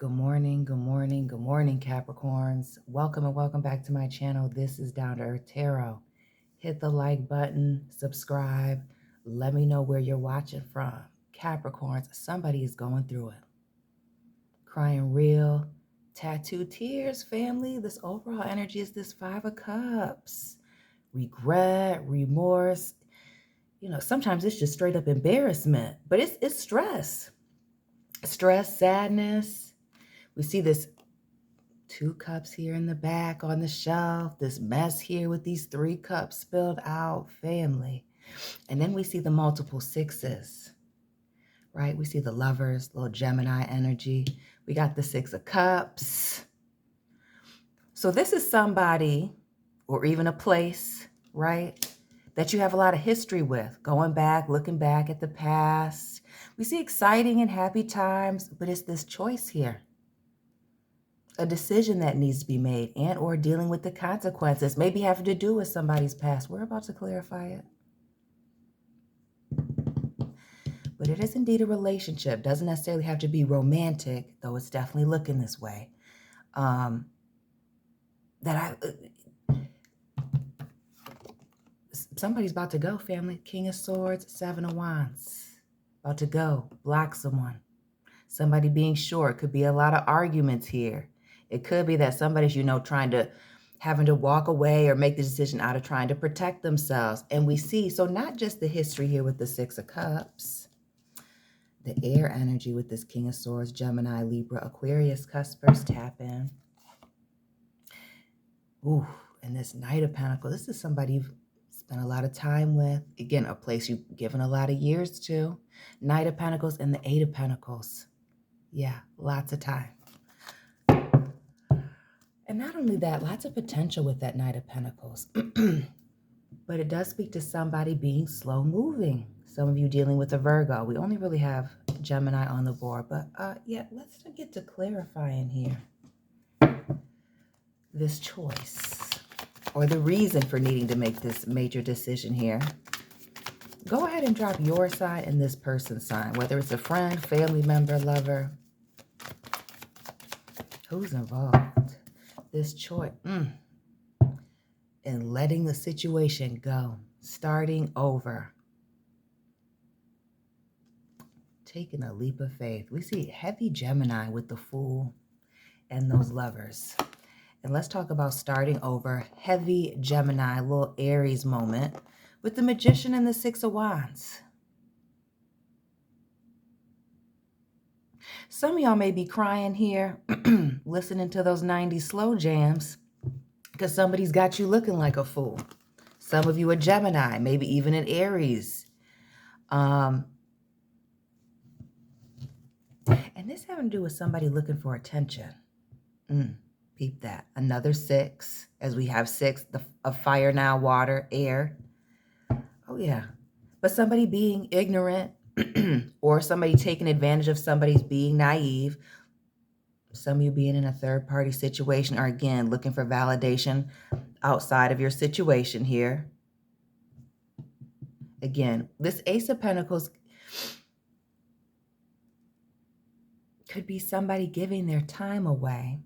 Good morning, good morning, good morning, Capricorns. Welcome and welcome back to my channel. This is Down to Earth Tarot. Hit the like button, subscribe. Let me know where you're watching from. Capricorns, somebody is going through it. Crying real, tattoo tears, family. This overall energy is this Five of Cups. Regret, remorse. Sometimes it's just straight up embarrassment, but it's stress. Stress, sadness. We see this 2 cups here in the back on the shelf, this mess here with these 3 cups spilled out, family. And then we see the multiple 6s, right? We see the Lovers, little Gemini energy. We got the 6 of Cups. So this is somebody or even a place, right, that you have a lot of history with, going back, looking back at the past. We see exciting and happy times, but it's this choice here. A decision that needs to be made and or dealing with the consequences, maybe having to do with somebody's past. We're about to clarify it. But it is indeed a relationship. Doesn't necessarily have to be romantic, though it's definitely looking this way. Somebody's about to go, family. King of Swords, 7 of Wands. About to go, block someone. Somebody being short. Could be a lot of arguments here. It could be that somebody's, having to walk away or make the decision out of trying to protect themselves. And we see, so not just the history here with the 6 of Cups, the air energy with this King of Swords, Gemini, Libra, Aquarius, Cuspers, tap in. Ooh, and this Knight of Pentacles, this is somebody you've spent a lot of time with. Again, a place you've given a lot of years to. Knight of Pentacles and the 8 of Pentacles. Yeah, lots of time. And not only that, lots of potential with that Knight of Pentacles. But it does speak to somebody being slow moving. Some of you dealing with a Virgo. We only really have Gemini on the board. But yeah, let's get to clarifying here. This choice or the reason for needing to make this major decision here. Go ahead and drop your sign and this person's sign, whether it's a friend, family member, lover. Who's involved? This choice, and letting the situation go, starting over, taking a leap of faith. We see heavy Gemini with the Fool and those Lovers. And let's talk about starting over, heavy Gemini, little Aries moment with the Magician and the 6 of Wands. Some of y'all may be crying here, listening to those 90s slow jams, because somebody's got you looking like a fool. Some of you are Gemini, maybe even an Aries. And this having to do with somebody looking for attention. Peep that. Another 6, as we have 6 of fire now, water, air. Oh, yeah. But somebody being ignorant, or somebody taking advantage of somebody's being naive. Some of you being in a third-party situation, or again, looking for validation outside of your situation here. Again, this Ace of Pentacles could be somebody giving their time away.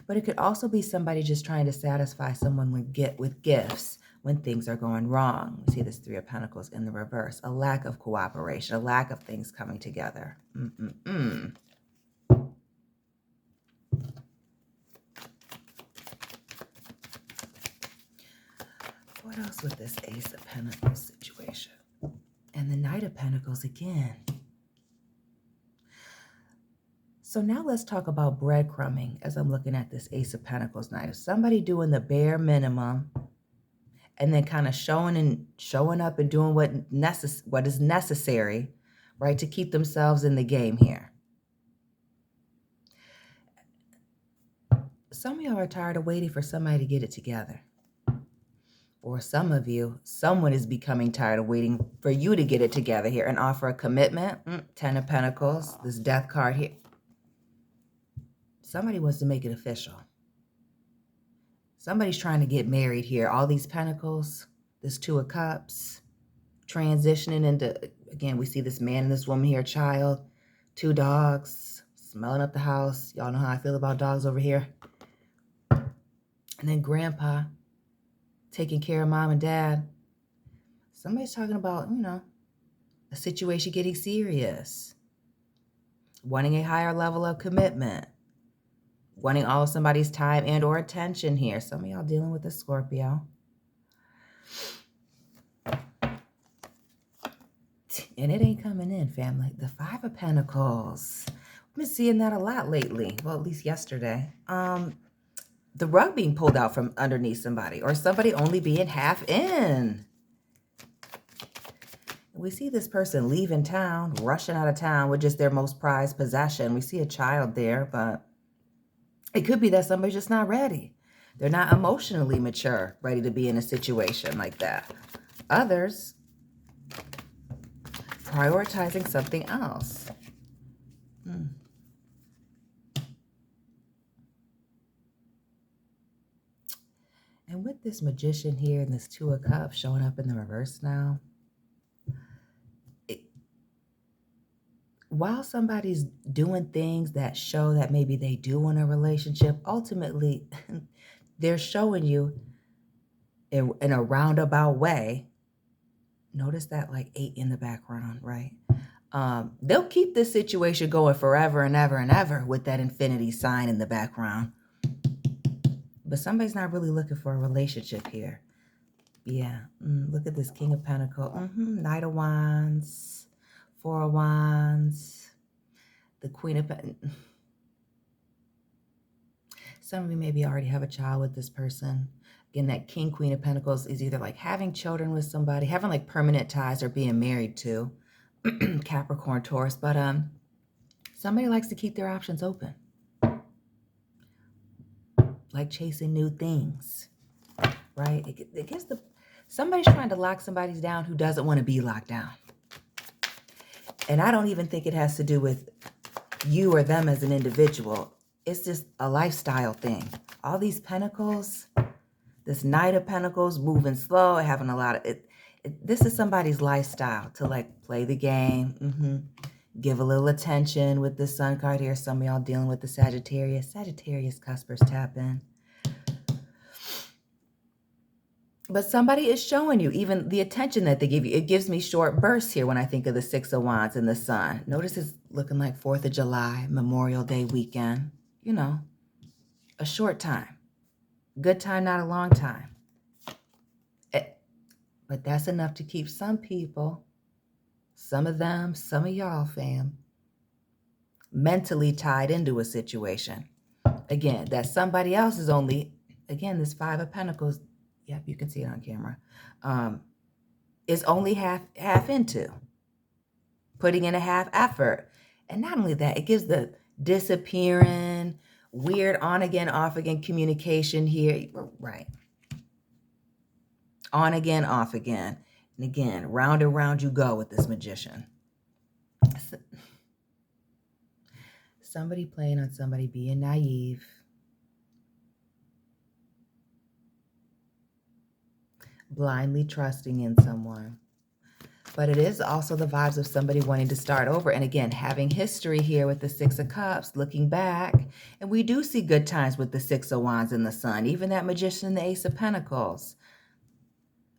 But it could also be somebody just trying to satisfy someone with gifts when things are going wrong. We see this 3 of Pentacles in the reverse. A lack of cooperation, a lack of things coming together. What else with this Ace of Pentacles situation? And the Knight of Pentacles again. So now let's talk about breadcrumbing as I'm looking at this Ace of Pentacles Knight. If somebody doing the bare minimum and then kind of showing up and doing what is necessary, right, to keep themselves in the game here. Some of y'all are tired of waiting for somebody to get it together. Or some of you, someone is becoming tired of waiting for you to get it together here and offer a commitment. 10 of Pentacles, this Death card here. Somebody wants to make it official. Somebody's trying to get married here. All these Pentacles, this 2 of Cups, transitioning into, again, we see this man and this woman here, child, 2 dogs, smelling up the house. Y'all know how I feel about dogs over here. And then grandpa taking care of mom and dad. Somebody's talking about, a situation getting serious, wanting a higher level of commitment, wanting all of somebody's time and or attention here. Some of y'all dealing with a Scorpio. And it ain't coming in, family. The Five of Pentacles. I've been seeing that a lot lately. Well, at least yesterday. The rug being pulled out from underneath somebody, or somebody only being half in. We see this person leaving town, rushing out of town with just their most prized possession. We see a child there, but it could be that somebody's just not ready. They're not emotionally mature, ready to be in a situation like that. Others prioritizing something else. And with this Magician here and this Two of Cups showing up in the reverse now, while somebody's doing things that show that maybe they do want a relationship, ultimately they're showing you in a roundabout way. Notice that like 8 in the background, right? They'll keep this situation going forever and ever and ever with that infinity sign in the background. But somebody's not really looking for a relationship here. Yeah, look at this King of Pentacles, Knight of Wands, Four of Wands, the Queen of Pentacles. Some of you maybe already have a child with this person. Again, that King, Queen of Pentacles is either like having children with somebody, having like permanent ties, or being married to. Capricorn, Taurus. But somebody likes to keep their options open. Like chasing new things, right? It gives somebody's trying to lock somebody down who doesn't want to be locked down. And I don't even think it has to do with you or them as an individual. It's just a lifestyle thing. All these pentacles, this Knight of Pentacles, moving slow, having a lot of it. This is somebody's lifestyle to like play the game, give a little attention with the Sun card here. Some of y'all dealing with the Sagittarius cuspers tap in. But somebody is showing you even the attention that they give you. It gives me short bursts here when I think of the Six of Wands and the Sun. Notice it's looking like 4th of July, Memorial Day weekend. A short time. Good time, not a long time. But that's enough to keep some people, some of them, some of y'all, fam, mentally tied into a situation. Again, that somebody else is only, again, this Five of Pentacles, yep, you can see it on camera, is only half into, putting in a half effort. And not only that, it gives the disappearing, weird on again, off again communication here, right? On again, off again. And again, round and round you go with this Magician. Somebody playing on somebody being naive. Blindly trusting in someone. But it is also the vibes of somebody wanting to start over. And again, having history here with the Six of Cups, looking back. And we do see good times with the Six of Wands and the Sun. Even that Magician and the Ace of Pentacles.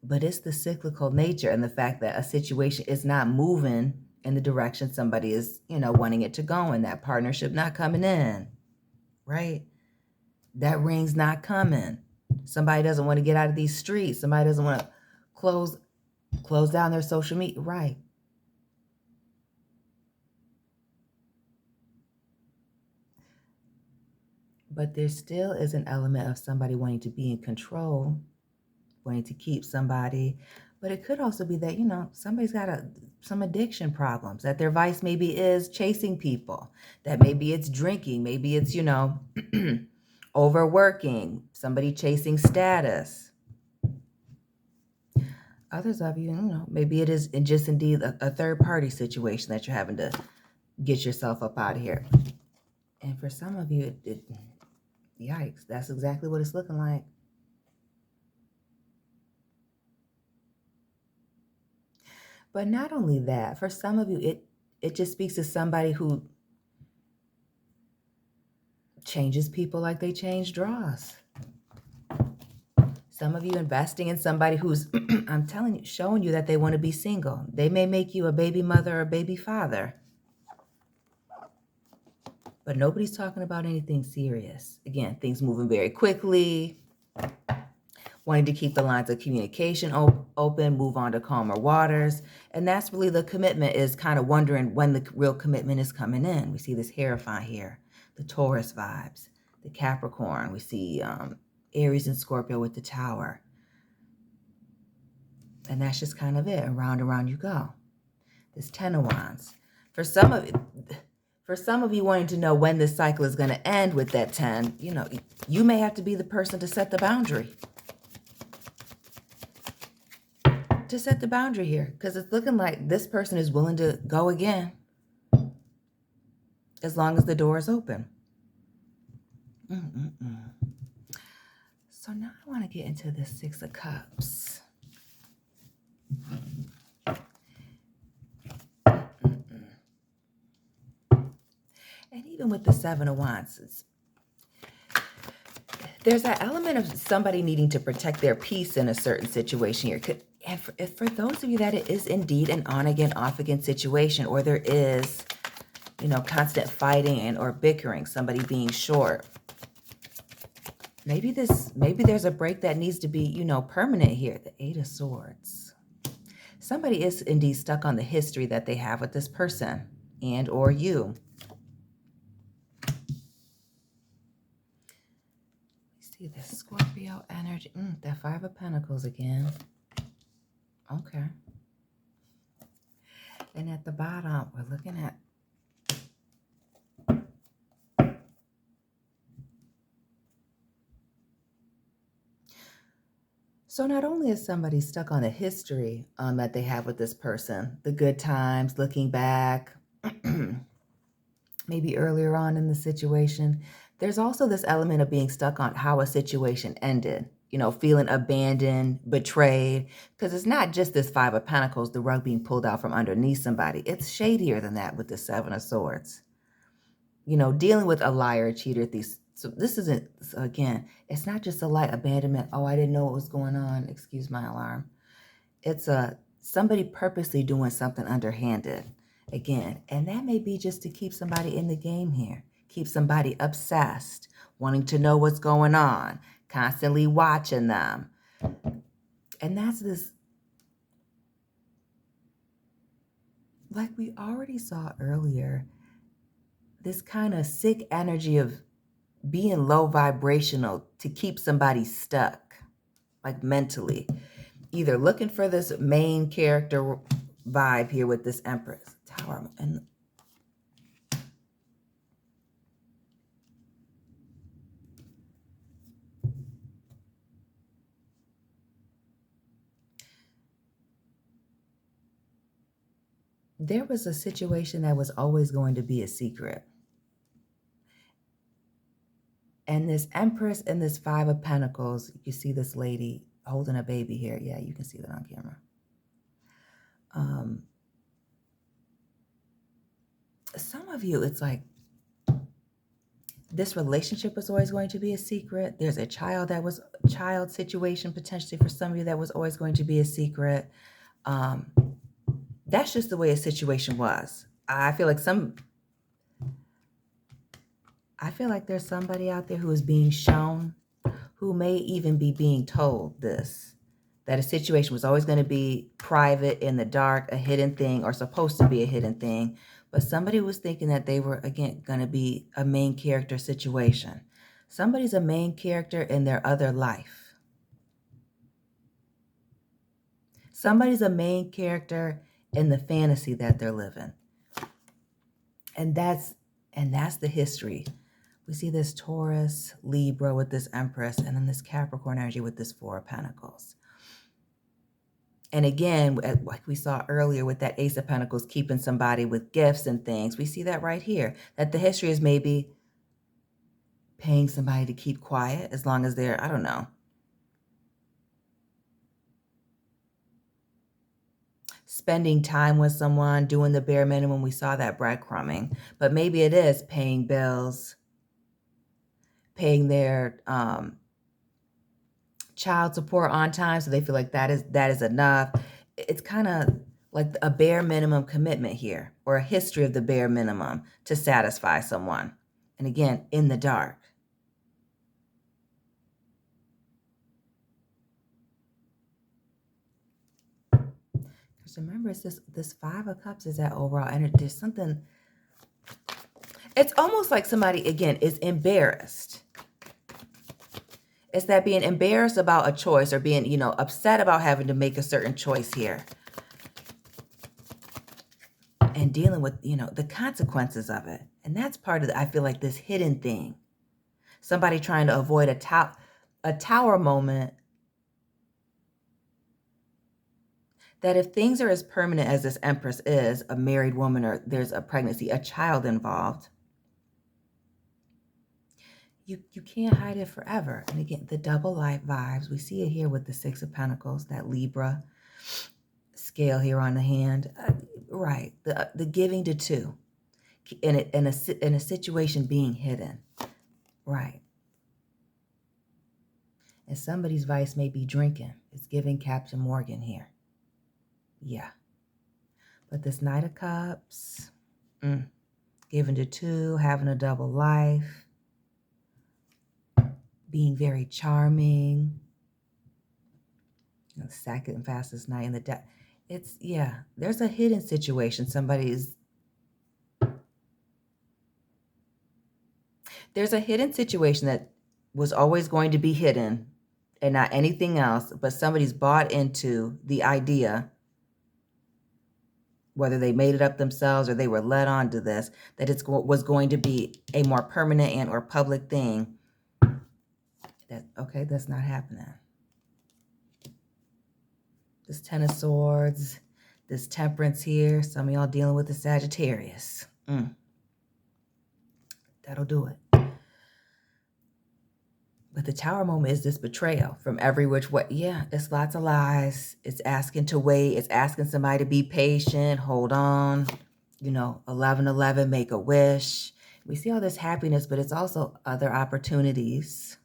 But it's the cyclical nature and the fact that a situation is not moving in the direction somebody is, wanting it to go in. That partnership not coming in, right? That ring's not coming. Somebody doesn't want to get out of these streets. Somebody doesn't want to close down their social media, right? But there still is an element of somebody wanting to be in control, wanting to keep somebody. But it could also be that, somebody's got some addiction problems, that their vice maybe is chasing people, that maybe it's drinking, maybe it's, overworking, somebody chasing status. Others of you, maybe it is just indeed a third-party situation that you're having to get yourself up out of here. And for some of you, yikes, that's exactly what it's looking like. But not only that, for some of you, it just speaks to somebody who changes people like they change draws. Some of you investing in somebody who's, I'm telling you, showing you that they want to be single. They may make you a baby mother or a baby father. But nobody's talking about anything serious. Again, things moving very quickly, wanting to keep the lines of communication open, move on to calmer waters. And that's really the commitment, is kind of wondering when the real commitment is coming in. We see this Hierophant here, the Taurus vibes, the Capricorn. We see Aries and Scorpio with the Tower. And that's just kind of it. And round you go. This Ten of Wands. For some of you wanting to know when this cycle is going to end with that 10, you may have to be the person to set the boundary. To set the boundary here, because it's looking like this person is willing to go again as long as the door is open. So now I want to get into the Six of Cups. And even with the Seven of Wands, there's that element of somebody needing to protect their peace in a certain situation here. And for those of you that it is indeed an on-again, off-again situation, or there is, constant fighting or bickering, somebody being short. Maybe there's a break that needs to be, permanent here. The Eight of Swords. Somebody is indeed stuck on the history that they have with this person and or you. See this Scorpio energy. That Five of Pentacles again. Okay. And at the bottom, we're looking at so not only is somebody stuck on the history that they have with this person, the good times, looking back, maybe earlier on in the situation, there's also this element of being stuck on how a situation ended, feeling abandoned, betrayed, because it's not just this Five of Pentacles, the rug being pulled out from underneath somebody. It's shadier than that with the Seven of Swords. Dealing with a liar, a cheater, so this isn't, again, it's not just a light abandonment. Oh, I didn't know what was going on. Excuse my alarm. It's somebody purposely doing something underhanded. Again, and that may be just to keep somebody in the game here. Keep somebody obsessed, wanting to know what's going on, constantly watching them. And that's this, like we already saw earlier, this kind of sick energy of being low vibrational to keep somebody stuck, like mentally. Either looking for this main character vibe here with this Empress. Tower. And there was a situation that was always going to be a secret. And this Empress and this Five of Pentacles, you see this lady holding a baby here. Yeah, you can see that on camera. Some of you, it's like this relationship was always going to be a secret. There's a child situation potentially for some of you that was always going to be a secret. That's just the way a situation was. I feel like there's somebody out there who is being shown, who may even be being told this, that a situation was always going to be private, in the dark, a hidden thing, or supposed to be a hidden thing. But somebody was thinking that they were, again, going to be a main character situation. Somebody's a main character in their other life. Somebody's a main character in the fantasy that they're living. And that's the history. We see this Taurus, Libra with this Empress, and then this Capricorn energy with this Four of Pentacles. And again, like we saw earlier with that Ace of Pentacles, keeping somebody with gifts and things, we see that right here, that the history is maybe paying somebody to keep quiet as long as they're, I don't know, spending time with someone, doing the bare minimum. We saw that breadcrumbing, but maybe it is paying bills, paying their child support on time, so they feel like that is enough. It's kind of like a bare minimum commitment here, or a history of the bare minimum to satisfy someone. And again, in the dark. Because remember, it's this Five of Cups is that overall energy. There's something, it's almost like somebody, again, is embarrassed. It's that being embarrassed about a choice, or being, upset about having to make a certain choice here. And dealing with, the consequences of it. And that's part of I feel like this hidden thing. Somebody trying to avoid a tower moment. That if things are as permanent as this Empress is, a married woman, or there's a pregnancy, a child involved, you can't hide it forever. And again, the double life vibes, we see it here with the Six of Pentacles, that Libra scale here on the hand. Right, the giving to two, in a situation being hidden. Right. And somebody's vice may be drinking. It's giving Captain Morgan here. Yeah. But this Knight of Cups, giving to two, having a double life, being very charming. The second fastest night in the day. It's, there's a hidden situation. There's a hidden situation that was always going to be hidden and not anything else, but somebody's bought into the idea, whether they made it up themselves or they were led on to this, that was going to be a more permanent and or public thing. That's not happening. This Ten of Swords, this Temperance here. Some of y'all dealing with the Sagittarius. That'll do it. But the Tower moment is this betrayal from every which way. Yeah, it's lots of lies. It's asking to wait. It's asking somebody to be patient. Hold on. 1111, make a wish. We see all this happiness, but it's also other opportunities.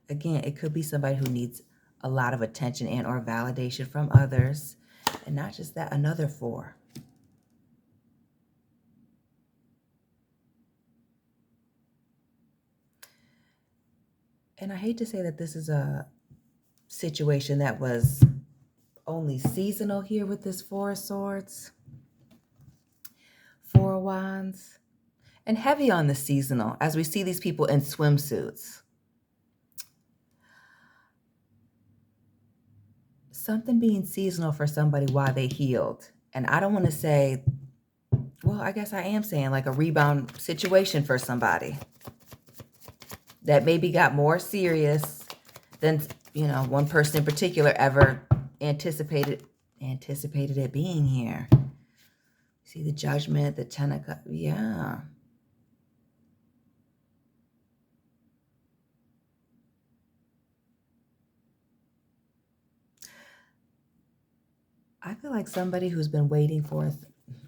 Again, it could be somebody who needs a lot of attention and or validation from others. And not just that, another 4. And I hate to say that this is a situation that was only seasonal here with this 4 of Swords, 4 of Wands, and heavy on the seasonal as we see these people in swimsuits. Something being seasonal for somebody while they healed. And I don't want to say, well, I guess I am saying like a rebound situation for somebody that maybe got more serious than, one person in particular ever anticipated it being here. See the Judgment, the Ten of Cups. Yeah. I feel like somebody who's been waiting for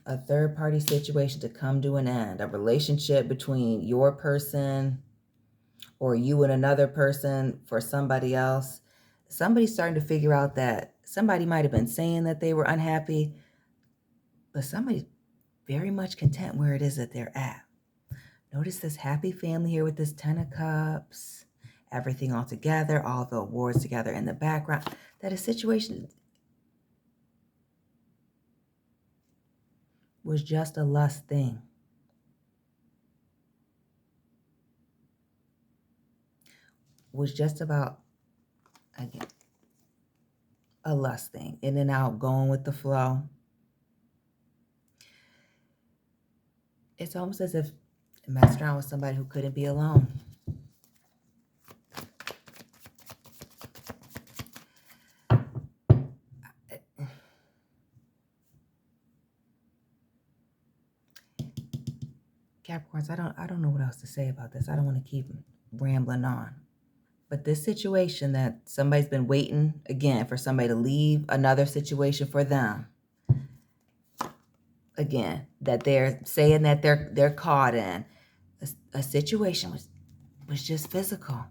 a third-party situation to come to an end, a relationship between your person or you and another person for somebody else. Somebody's starting to figure out that somebody might have been saying that they were unhappy, but somebody's very much content where it is that they're at. Notice this happy family here with this Ten of Cups, everything all together, all the awards together in the background. That a situation was just a lust thing. Was just about, again, a lust thing. In and out, going with the flow. It's almost as if you messed around with somebody who couldn't be alone. Capricorns, I don't know what else to say about this. I don't want to keep rambling on. But this situation that somebody's been waiting, again, for somebody to leave another situation for them. again, that they're saying that they're caught in. A situation was just physical.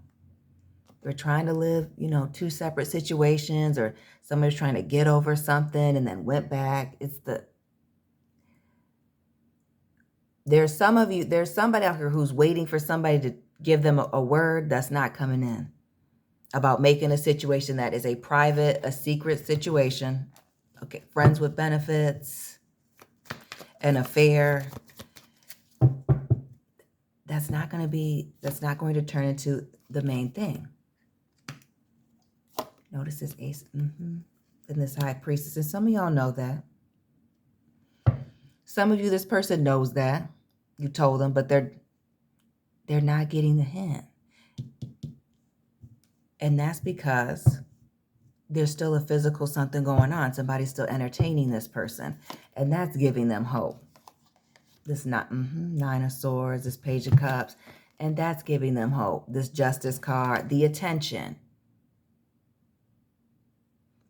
They're trying to live, two separate situations, or somebody's trying to get over something and then went back. There's somebody out here who's waiting for somebody to give them a word that's not coming in about making a situation that is a secret situation. Okay, friends with benefits, an affair. That's not going to turn into the main thing. Notice this ace, and this high priestess. And some of y'all know that. Some of you, this person knows that. You told them, but they're not getting the hint. And that's because there's still a physical something going on. Somebody's still entertaining this person. And that's giving them hope. This Nine of Swords, this Page of Cups. And that's giving them hope. This Justice card, the attention.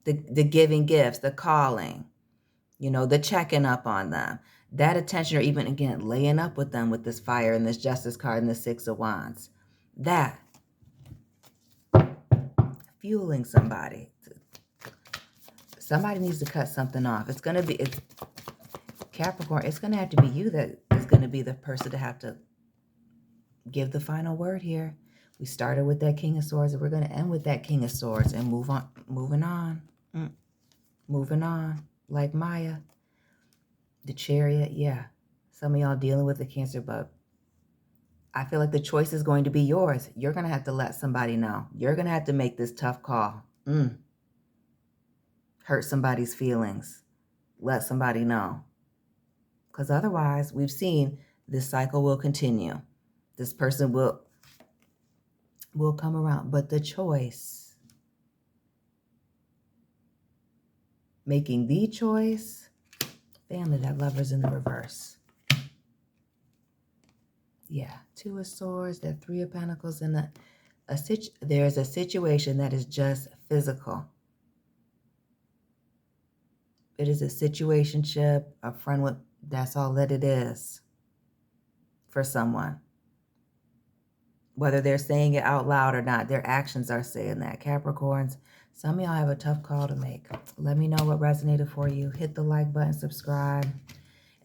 The giving gifts, the calling. The checking up on them. That attention, or even, again, laying up with them with this Fire and this Justice card and the Six of Wands. That. Fueling somebody. Somebody needs to cut something off. It's Capricorn, it's going to have to be you that is going to be the person to have to give the final word here. We started with that King of Swords, and we're going to end with that King of Swords and moving on. Moving on. Like Maya. The Chariot, yeah. Some of y'all dealing with the Cancer, but I feel like the choice is going to be yours. You're going to have to let somebody know. You're going to have to make this tough call. Hurt somebody's feelings. Let somebody know. Because otherwise, we've seen this cycle will continue. This person will come around. But the choice, making the choice, family, that Lover's in the reverse. Yeah, Two of Swords, that Three of Pentacles, and there's a situation that is just physical. It is a situationship, a friend with, that's all that it is for someone. Whether they're saying it out loud or not, their actions are saying that. Capricorns, some of y'all have a tough call to make. Let me know what resonated for you. Hit the like button, subscribe,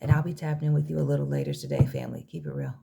and I'll be tapping in with you a little later today, family. Keep it real.